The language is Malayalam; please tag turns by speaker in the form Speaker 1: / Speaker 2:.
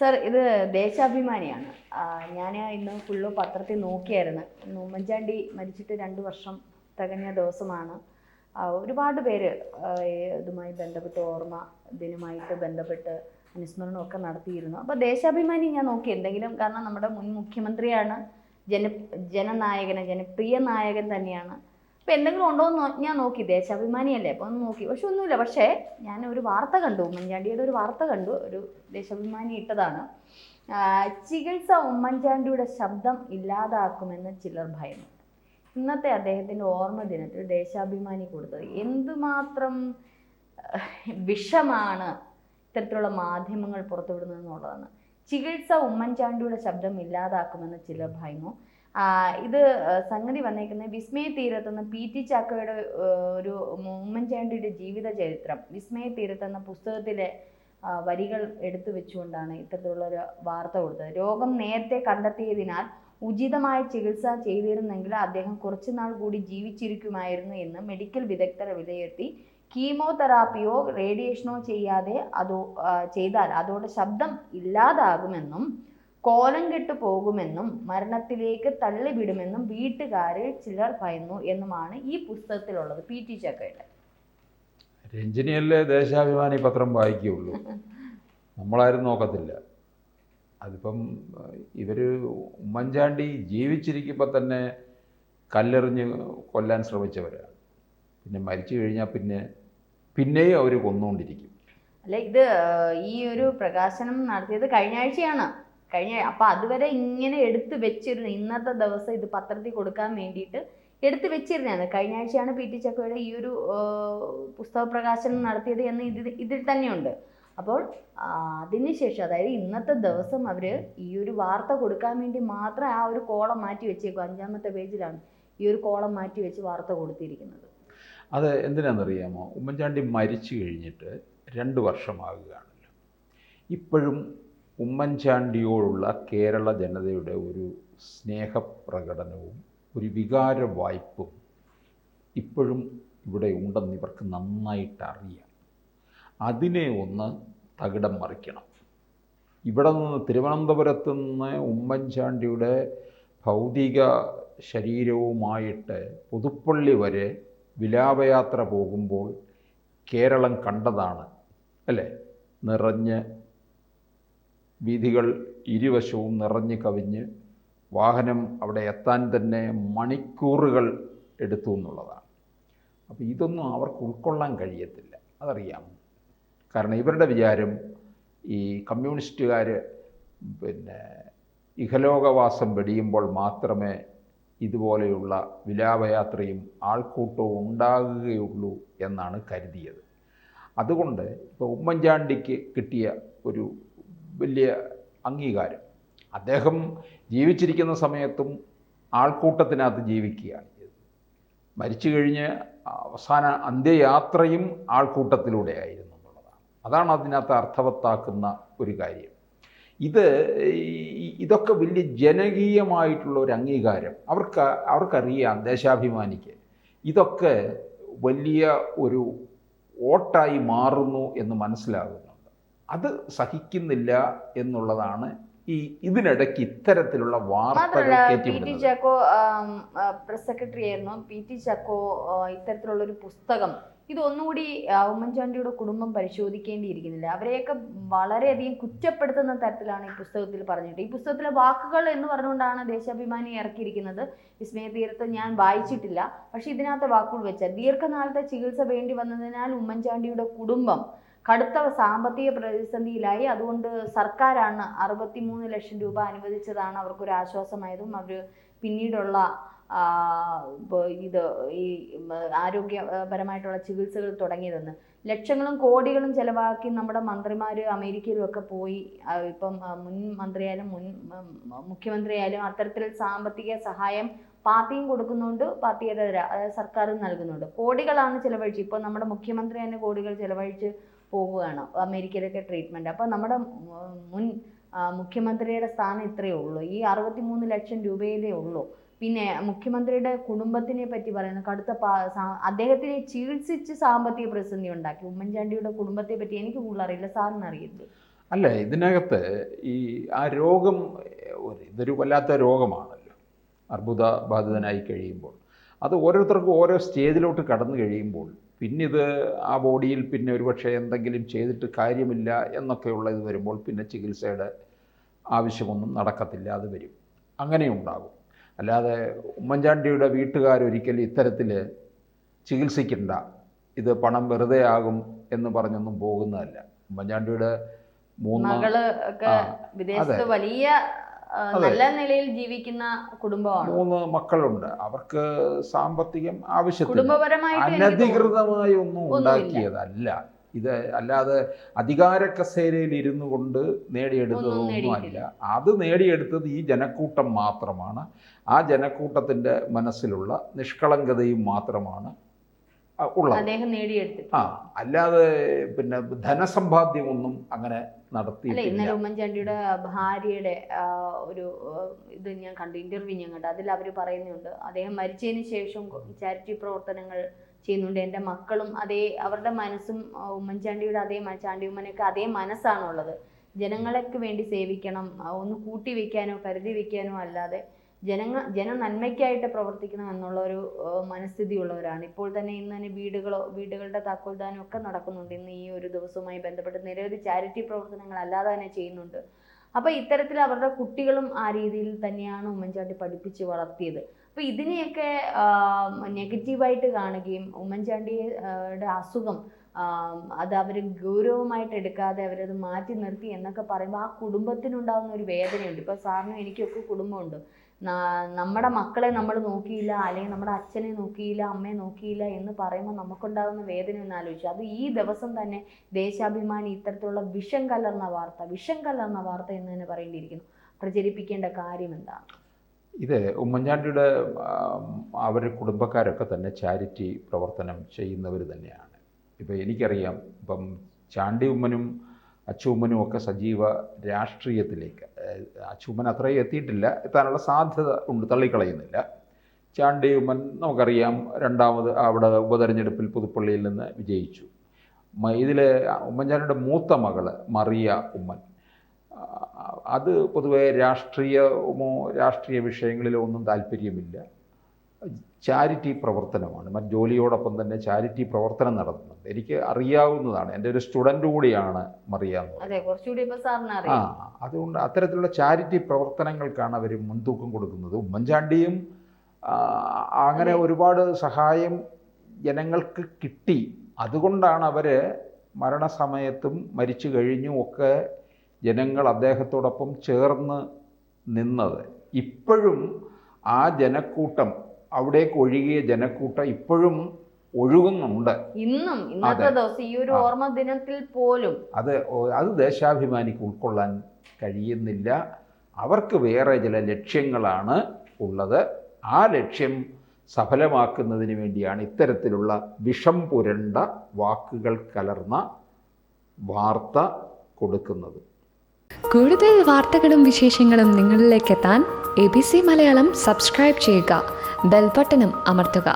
Speaker 1: സർ, ഇത് ദേശാഭിമാനിയാണ്. ഞാൻ ഇന്ന് ഫുള്ള് പത്രത്തിൽ നോക്കിയായിരുന്നു. ഉമ്മൻചാണ്ടി മരിച്ചിട്ട് 2 വർഷം തികഞ്ഞ ദിവസമാണ്. ഒരുപാട് പേര് ഇതുമായി ബന്ധപ്പെട്ട് ഓർമ്മ ദിനമായിട്ട് ബന്ധപ്പെട്ട് അനുസ്മരണമൊക്കെ നടത്തിയിരുന്നു. അപ്പോൾ ദേശാഭിമാനി ഞാൻ നോക്കി എന്തെങ്കിലും, കാരണം നമ്മുടെ മുൻ മുഖ്യമന്ത്രിയാണ്, ജനനായകന് ജനപ്രിയ നായകൻ തന്നെയാണ്. അപ്പോൾ എന്തെങ്കിലും ഉണ്ടോ എന്ന് ഞാൻ നോക്കി. ദേശാഭിമാനിയല്ലേ, അപ്പോൾ ഒന്ന് നോക്കി, പക്ഷെ ഒന്നുമില്ല. പക്ഷേ ഞാൻ ഒരു വാർത്ത കണ്ടു, ഉമ്മൻചാണ്ടിയുടെ ഒരു വാർത്ത കണ്ടു, ഒരു ദേശാഭിമാനി ഇട്ടതാണ്. ചികിത്സ ഉമ്മൻചാണ്ടിയുടെ ശബ്ദം ഇല്ലാതാക്കുമെന്ന് ചിലർ ഭയന്നു. ഇന്നത്തെ അദ്ദേഹത്തിൻ്റെ ഓർമ്മ ദിനത്തിൽ ദേശാഭിമാനി കൊടുത്തത് എന്തുമാത്രം വിഷമാണ് ഇത്തരത്തിലുള്ള മാധ്യമങ്ങൾ പുറത്തുവിടുന്നതെന്നുള്ളതാണ്. ചികിത്സ ഉമ്മൻചാണ്ടിയുടെ ശബ്ദം ഇല്ലാതാക്കുമെന്ന് ചിലർ ഭയന്നു. ഇത് സംഗതി വന്നേക്കുന്നത് വിസ്മയ തീരത്തെന്ന PT ചാക്കോയുടെ ഒരു ഉമ്മൻചാണ്ടിയുടെ ജീവിത ചരിത്രം വിസ്മയ തീരത്തെന്ന പുസ്തകത്തിലെ വരികൾ എടുത്തു വെച്ചുകൊണ്ടാണ് ഇത്തരത്തിലുള്ളൊരു വാർത്ത കൊടുത്തത്. രോഗം നേരത്തെ കണ്ടെത്തിയതിനാൽ ഉചിതമായ ചികിത്സ ചെയ്തിരുന്നെങ്കിൽ അദ്ദേഹം കുറച്ചുനാൾ കൂടി ജീവിച്ചിരിക്കുമായിരുന്നു എന്ന് മെഡിക്കൽ വിദഗ്ധർ വിലയിരുത്തി. കീമോതെറാപ്പിയോ റേഡിയേഷനോ ചെയ്താൽ അതോടെ ശബ്ദം ഇല്ലാതാകുമെന്നും കോലം കെട്ടു പോകുമെന്നും മരണത്തിലേക്ക് തള്ളിവിടുമെന്നും വീട്ടുകാരിൽ ചിലർ ഭയന്നു എന്നുമാണ് ഈ പുസ്തകത്തിലുള്ളത്. PT ചാക്കോയുടെ.
Speaker 2: രഞ്ജിനിയല്ലേ ദേശാഭിമാനി പത്രം വായിക്കുകയുള്ളൂ, നമ്മളാരും നോക്കത്തില്ല. അതിപ്പം ഇവർ ഉമ്മൻചാണ്ടി ജീവിച്ചിരിക്കുമ്പോൾ തന്നെ കല്ലെറിഞ്ഞ് കൊല്ലാൻ ശ്രമിച്ചവരാണ്. പിന്നെ മരിച്ചു കഴിഞ്ഞാൽ പിന്നെയും അവർ കൊന്നുകൊണ്ടിരിക്കും.
Speaker 1: അല്ല, ഇത് ഈ ഒരു പ്രകാശനം നടത്തിയത് കഴിഞ്ഞ ആഴ്ചയാണ്. അപ്പം അതുവരെ ഇങ്ങനെ എടുത്തു വെച്ചിരുന്നു. ഇന്നത്തെ ദിവസം ഇത് പത്രത്തിൽ കൊടുക്കാൻ വേണ്ടിയിട്ട് എടുത്തു വെച്ചിരുന്നതാണ്. കഴിഞ്ഞ ആഴ്ചയാണ് PT ചാക്കോയുടെ ഈ ഒരു പുസ്തക പ്രകാശനം നടത്തിയത് എന്ന് ഇതിൽ തന്നെയുണ്ട്. അപ്പോൾ അതിനുശേഷം, അതായത് ഇന്നത്തെ ദിവസം അവർ ഈ ഒരു വാർത്ത കൊടുക്കാൻ വേണ്ടി മാത്രം ആ ഒരു കോളം മാറ്റി വെച്ചേക്കും. 5-ാമത്തെ പേജിലാണ് ഈ ഒരു കോളം മാറ്റി വെച്ച് വാർത്ത കൊടുത്തിരിക്കുന്നത്.
Speaker 2: അത് എന്തിനാണെന്നറിയാമോ? ഉമ്മൻചാണ്ടി മരിച്ചു കഴിഞ്ഞിട്ട് 2 വർഷമാകുകയാണല്ലോ. ഇപ്പോഴും ഉമ്മൻചാണ്ടിയോടുള്ള കേരള ജനതയുടെ ഒരു സ്നേഹപ്രകടനവും ഒരു വികാര വായ്പും ഇപ്പോഴും ഇവിടെ ഉണ്ടെന്ന് ഇവർക്ക് നന്നായിട്ട് അറിയാം. അതിനെ ഒന്ന് തകിടം മറിക്കണം. ഇവിടെ നിന്ന് തിരുവനന്തപുരത്ത് നിന്ന് ഉമ്മൻചാണ്ടിയുടെ ഭൗതിക ശരീരവുമായിട്ട് പുതുപ്പള്ളി വരെ വിലാപയാത്ര പോകുമ്പോൾ കേരളം കണ്ടതാണ് അല്ലേ? നിറഞ്ഞ് വീഥികൾ ഇരുവശവും നിറഞ്ഞു കവിഞ്ഞ് വാഹനം അവിടെ എത്താൻ തന്നെ മണിക്കൂറുകൾ എടുത്തു എന്നുള്ളതാണ്. അപ്പോൾ ഇതൊന്നും അവർക്ക് ഉൾക്കൊള്ളാൻ കഴിയത്തില്ല, അതറിയാം. കാരണം ഇവരുടെ വിചാരം ഈ കമ്മ്യൂണിസ്റ്റുകാർ ഇഹലോകവാസം വെടിയുമ്പോൾ മാത്രമേ ഇതുപോലെയുള്ള വിലാപയാത്രയും ആൾക്കൂട്ടവും ഉണ്ടാകുകയുള്ളൂ എന്നാണ് കരുതിയത്. അതുകൊണ്ട് ഇപ്പോൾ ഉമ്മൻചാണ്ടിക്ക് കിട്ടിയ ഒരു വലിയ അംഗീകാരം, അദ്ദേഹം ജീവിച്ചിരിക്കുന്ന സമയത്തും ആൾക്കൂട്ടത്തിനകത്ത് ജീവിക്കുകയാണ് ചെയ്തത്. മരിച്ചു കഴിഞ്ഞ് അവസാന അന്ത്യയാത്രയും ആൾക്കൂട്ടത്തിലൂടെയായിരുന്നു എന്നുള്ളതാണ്. അതാണ് അതിനകത്ത് അർത്ഥവത്താക്കുന്ന ഒരു കാര്യം. ഇതൊക്കെ വലിയ ജനകീയമായിട്ടുള്ള ഒരു അംഗീകാരം. അവർക്കറിയാം, ദേശാഭിമാനിക്ക് ഇതൊക്കെ വലിയ ഒരു വോട്ടായി മാറുന്നു എന്ന് മനസ്സിലാകുന്നുണ്ട്. അത് സഹിക്കുന്നില്ല എന്നുള്ളതാണ് ഇതിനിടയ്ക്ക് ഇത്തരത്തിലുള്ള വാർത്തകൾ
Speaker 1: PT ചാക്കോ പ്രസ് സെക്രട്ടറി ആയിരുന്നു. PT ചാക്കോ ഇത്തരത്തിലുള്ള ഒരു പുസ്തകം ഇതൊന്നുകൂടി ഉമ്മൻചാണ്ടിയുടെ കുടുംബം പരിശോധിക്കേണ്ടിയിരിക്കുന്നില്ല. അവരെയൊക്കെ വളരെയധികം കുറ്റപ്പെടുത്തുന്ന തരത്തിലാണ് ഈ പുസ്തകത്തിൽ പറഞ്ഞിട്ട്. ഈ പുസ്തകത്തിലെ വാക്കുകൾ എന്ന് പറഞ്ഞുകൊണ്ടാണ് ദേശാഭിമാനി ഇറക്കിയിരിക്കുന്നത്. വിസ്മയ തീരത്ത് ഞാൻ വായിച്ചിട്ടില്ല, പക്ഷെ ഇതിനകത്തെ വാക്കുകൾ വെച്ചാൽ ദീർഘനാളത്തെ ചികിത്സ വേണ്ടി വന്നതിനാൽ ഉമ്മൻചാണ്ടിയുടെ കുടുംബം കടുത്ത സാമ്പത്തിക പ്രതിസന്ധിയിലായി. അതുകൊണ്ട് സർക്കാരാണ് 63 ലക്ഷം രൂപ അനുവദിച്ചതാണ് അവർക്കൊരു ആശ്വാസമായതും അവർ പിന്നീടുള്ള ഈ ആരോഗ്യപരമായിട്ടുള്ള ചികിത്സകൾ തുടങ്ങിയതെന്ന്. ലക്ഷങ്ങളും കോടികളും ചെലവാക്കി നമ്മുടെ മന്ത്രിമാർ അമേരിക്കയിലും ഒക്കെ പോയി. ഇപ്പം മുൻ മന്ത്രിയായാലും മുൻ മുഖ്യമന്ത്രിയായാലും അത്തരത്തിൽ സാമ്പത്തിക സഹായം പാർട്ടിയും കൊടുക്കുന്നുണ്ട്, പാർട്ടിയേതര അതായത് സർക്കാരും നൽകുന്നുണ്ട്. കോടികളാണ് ചിലവഴിച്ച്. ഇപ്പോൾ നമ്മുടെ മുഖ്യമന്ത്രി തന്നെ കോടികൾ ചിലവഴിച്ച് പോവുകയാണ് അമേരിക്കയിലൊക്കെ ട്രീറ്റ്മെൻറ്റ്. അപ്പോൾ നമ്മുടെ മുൻ മുഖ്യമന്ത്രിയുടെ സ്ഥാനം ഇത്രയേ ഉള്ളൂ, ഈ 63 ലക്ഷം രൂപയിലേ ഉള്ളൂ. പിന്നെ മുഖ്യമന്ത്രിയുടെ കുടുംബത്തിനെ പറ്റി പറയുന്നത് കടുത്ത അദ്ദേഹത്തിനെ ചികിത്സിച്ച് സാമ്പത്തിക പ്രതിസന്ധി ഉണ്ടാക്കി. ഉമ്മൻചാണ്ടിയുടെ കുടുംബത്തെ പറ്റി എനിക്ക് കൂടുതൽ അറിയില്ല, സാറിന് അറിയില്ലേ?
Speaker 2: അല്ല, ഇതിനകത്ത് ഈ ആ രോഗം ഇതൊരു വല്ലാത്ത രോഗമാണല്ലോ, അർബുദ ബാധിതനായി കഴിയുമ്പോൾ അത് ഓരോരുത്തർക്കും ഓരോ സ്റ്റേജിലോട്ട് കടന്നു കഴിയുമ്പോൾ പിന്നിത് ആ ബോഡിയിൽ പിന്നെ ഒരുപക്ഷെ എന്തെങ്കിലും ചെയ്തിട്ട് കാര്യമില്ല എന്നൊക്കെയുള്ള ഇത് വരുമ്പോൾ പിന്നെ ചികിത്സയുടെ ആവശ്യമൊന്നും നടക്കത്തില്ല, അത് വരും, അങ്ങനെയുണ്ടാകും. അല്ലാതെ ഉമ്മൻചാണ്ടിയുടെ വീട്ടുകാരൊരിക്കലും ഇത്തരത്തിൽ ചികിത്സിക്കണ്ട, ഇത് പണം വെറുതെ ആകും എന്ന് പറഞ്ഞൊന്നും പോകുന്നതല്ല. ഉമ്മൻചാണ്ടിയുടെ
Speaker 1: മകള് ഒക്കെ വിദേശത്ത് വലിയ നല്ല നിലയിൽ ജീവിക്കുന്ന കുടുംബമാണ്.
Speaker 2: 3 മക്കളുണ്ട്. അവർക്ക് സാമ്പത്തികം ആവശ്യത്തിന്
Speaker 1: കുടുംബപരമായിട്ട്
Speaker 2: അനധികൃതമായി ഒന്നും ഉണ്ടാക്കിയതല്ല ഇത്. അല്ലാതെ അധികാര കസേരയിൽ ഇരുന്നു കൊണ്ട് നേടിയെടുത്തതൊന്നുമല്ല. അത് നേടിയെടുത്തത് ഈ ജനക്കൂട്ടം മാത്രമാണ്. ആ ജനക്കൂട്ടത്തിൻ്റെ മനസ്സിലുള്ള നിഷ്കളങ്കതയും മാത്രമാണ് ഉള്ളത്.
Speaker 1: അദ്ദേഹം നേടിയെടുത്തു.
Speaker 2: അല്ലാതെ പിന്നെ ധനസമ്പാദ്യമൊന്നും അങ്ങനെ നടത്തിയിട്ടില്ല.
Speaker 1: ഇന്നലെ ഉമ്മൻചാണ്ടിയുടെ ഭാര്യയുടെ ഒരു ഇത് ഞാൻ കണ്ടു, ഇന്റർവ്യൂ ഞാൻ കണ്ടു. അതിൽ അവർ പറയുന്നുണ്ട്, അദ്ദേഹം മരിച്ചതിന് ശേഷം ചാരിറ്റി പ്രവർത്തനങ്ങൾ ചെയ്യുന്നുണ്ട്. എൻ്റെ മക്കളും അവരുടെ മനസ്സും ഉമ്മൻചാണ്ടിയുടെ ചാണ്ടി ഉമ്മനൊക്കെ അതേ മനസ്സാണുള്ളത്. ജനങ്ങൾക്ക് വേണ്ടി സേവിക്കണം, ഒന്ന് കൂട്ടി വയ്ക്കാനോ കരുതി വയ്ക്കാനോ അല്ലാതെ ജന നന്മയ്ക്കായിട്ട് പ്രവർത്തിക്കണം എന്നുള്ളൊരു മനസ്ഥിതി ഉള്ളവരാണ്. ഇപ്പോൾ തന്നെ ഇന്ന് തന്നെ വീടുകളുടെ താക്കോൽദാനം ഒക്കെ നടക്കുന്നുണ്ട്. ഇന്ന് ഈ ഒരു ദിവസവുമായി ബന്ധപ്പെട്ട് നിരവധി ചാരിറ്റി പ്രവർത്തനങ്ങൾ അല്ലാതെ തന്നെ ചെയ്യുന്നുണ്ട്. അപ്പോൾ ഇത്തരത്തിൽ അവരുടെ കുട്ടികളും ആ രീതിയിൽ തന്നെയാണ് ഉമ്മൻചാണ്ടി പഠിപ്പിച്ച് വളർത്തിയത്. അപ്പോൾ ഇതിനെയൊക്കെ നെഗറ്റീവായിട്ട് കാണുകയും ഉമ്മൻചാണ്ടിയുടെ അസുഖം അത് അവർ ഗൗരവമായിട്ട് എടുക്കാതെ അവരത് മാറ്റി നിർത്തി എന്നൊക്കെ പറയുമ്പോൾ ആ കുടുംബത്തിനുണ്ടാകുന്ന ഒരു വേദനയുണ്ട്. ഇപ്പോൾ സാറിനും എനിക്കൊക്കെ കുടുംബമുണ്ട്. നമ്മുടെ മക്കളെ നമ്മൾ നോക്കിയില്ല, അല്ലെങ്കിൽ നമ്മുടെ അച്ഛനെ നോക്കിയില്ല, അമ്മയെ നോക്കിയില്ല എന്ന് പറയുമ്പോൾ നമുക്കുണ്ടാകുന്ന വേദന ഒന്ന് ആലോചിച്ചു. അത് ഈ ദിവസം തന്നെ ദേശാഭിമാനി ഇത്തരത്തിലുള്ള വിഷം കലർന്ന വാർത്ത എന്ന് തന്നെ പറയേണ്ടിയിരിക്കുന്നു. പ്രചരിപ്പിക്കേണ്ട കാര്യം എന്താണ്?
Speaker 2: ഇത് ഉമ്മൻചാണ്ടിയുടെ അവർ കുടുംബക്കാരൊക്കെ തന്നെ ചാരിറ്റി പ്രവർത്തനം ചെയ്യുന്നവർ തന്നെയാണ്. ഇപ്പോൾ എനിക്കറിയാം, ഇപ്പം ചാണ്ടി ഉമ്മനും അച്ചൂമ്മനും ഒക്കെ സജീവ രാഷ്ട്രീയത്തിലേക്ക്, അച്ചൂമ്മൻ അത്രയും എത്തിയിട്ടില്ല, എത്താനുള്ള സാധ്യത ഉണ്ട്, തള്ളിക്കളയുന്നില്ല. ചാണ്ടി ഉമ്മൻ നമുക്കറിയാം രണ്ടാമത് അവിടെ ഉപതെരഞ്ഞെടുപ്പിൽ പുതുപ്പള്ളിയിൽ നിന്ന് വിജയിച്ചു. ഇതിൽ ഉമ്മൻചാണ്ടിയുടെ മൂത്ത മകള് മറിയ ഉമ്മൻ, അത് പൊതുവെ രാഷ്ട്രീയ വിഷയങ്ങളിലോ ഒന്നും താല്പര്യമില്ല, ചാരിറ്റി പ്രവർത്തനമാണ്. മറ്റ് ജോലിയോടൊപ്പം തന്നെ ചാരിറ്റി പ്രവർത്തനം നടത്തുന്നുണ്ട്. എനിക്ക് അറിയാവുന്നതാണ്, എൻ്റെ ഒരു സ്റ്റുഡൻ്റ് കൂടിയാണ് മറിയ. അതുകൊണ്ട് അത്തരത്തിലുള്ള ചാരിറ്റി പ്രവർത്തനങ്ങൾക്കാണ് അവർ മുൻതൂക്കം കൊടുക്കുന്നത്. ഉമ്മൻചാണ്ടിയും അങ്ങനെ ഒരുപാട് സഹായം ജനങ്ങൾക്ക് കിട്ടി. അതുകൊണ്ടാണ് അവർ മരണസമയത്തും മരിച്ചു കഴിഞ്ഞും ഒക്കെ ജനങ്ങൾ അദ്ദേഹത്തോടൊപ്പം ചേർന്ന് നിന്നത്. ഇപ്പോഴും ആ ജനക്കൂട്ടം, അവിടേക്ക് ഒഴുകിയ ജനക്കൂട്ടം ഇപ്പോഴും ഒഴുകുന്നുണ്ട്.
Speaker 1: ഇന്നത്തെ ദിവസം ഈ ഒരു ഓർമ്മ ദിനത്തിൽ പോലും
Speaker 2: അത് ദേശാഭിമാനിക്ക് ഉൾക്കൊള്ളാൻ കഴിയുന്നില്ല. അവർക്ക് വേറെ ചില ലക്ഷ്യങ്ങളാണ് ഉള്ളത്. ആ ലക്ഷ്യം സഫലമാക്കുന്നതിന് വേണ്ടിയാണ് ഇത്തരത്തിലുള്ള വിഷം പുരണ്ട വാക്കുകൾ കലർന്ന വാർത്ത കൊടുക്കുന്നത്.
Speaker 3: കൂടുതൽ വാർത്തകളും വിശേഷങ്ങളും നിങ്ങളിലേക്ക് എത്താൻ ABC മലയാളം സബ്സ്ക്രൈബ് ചെയ്യുക, ബെൽ ബട്ടണും അമർത്തുക.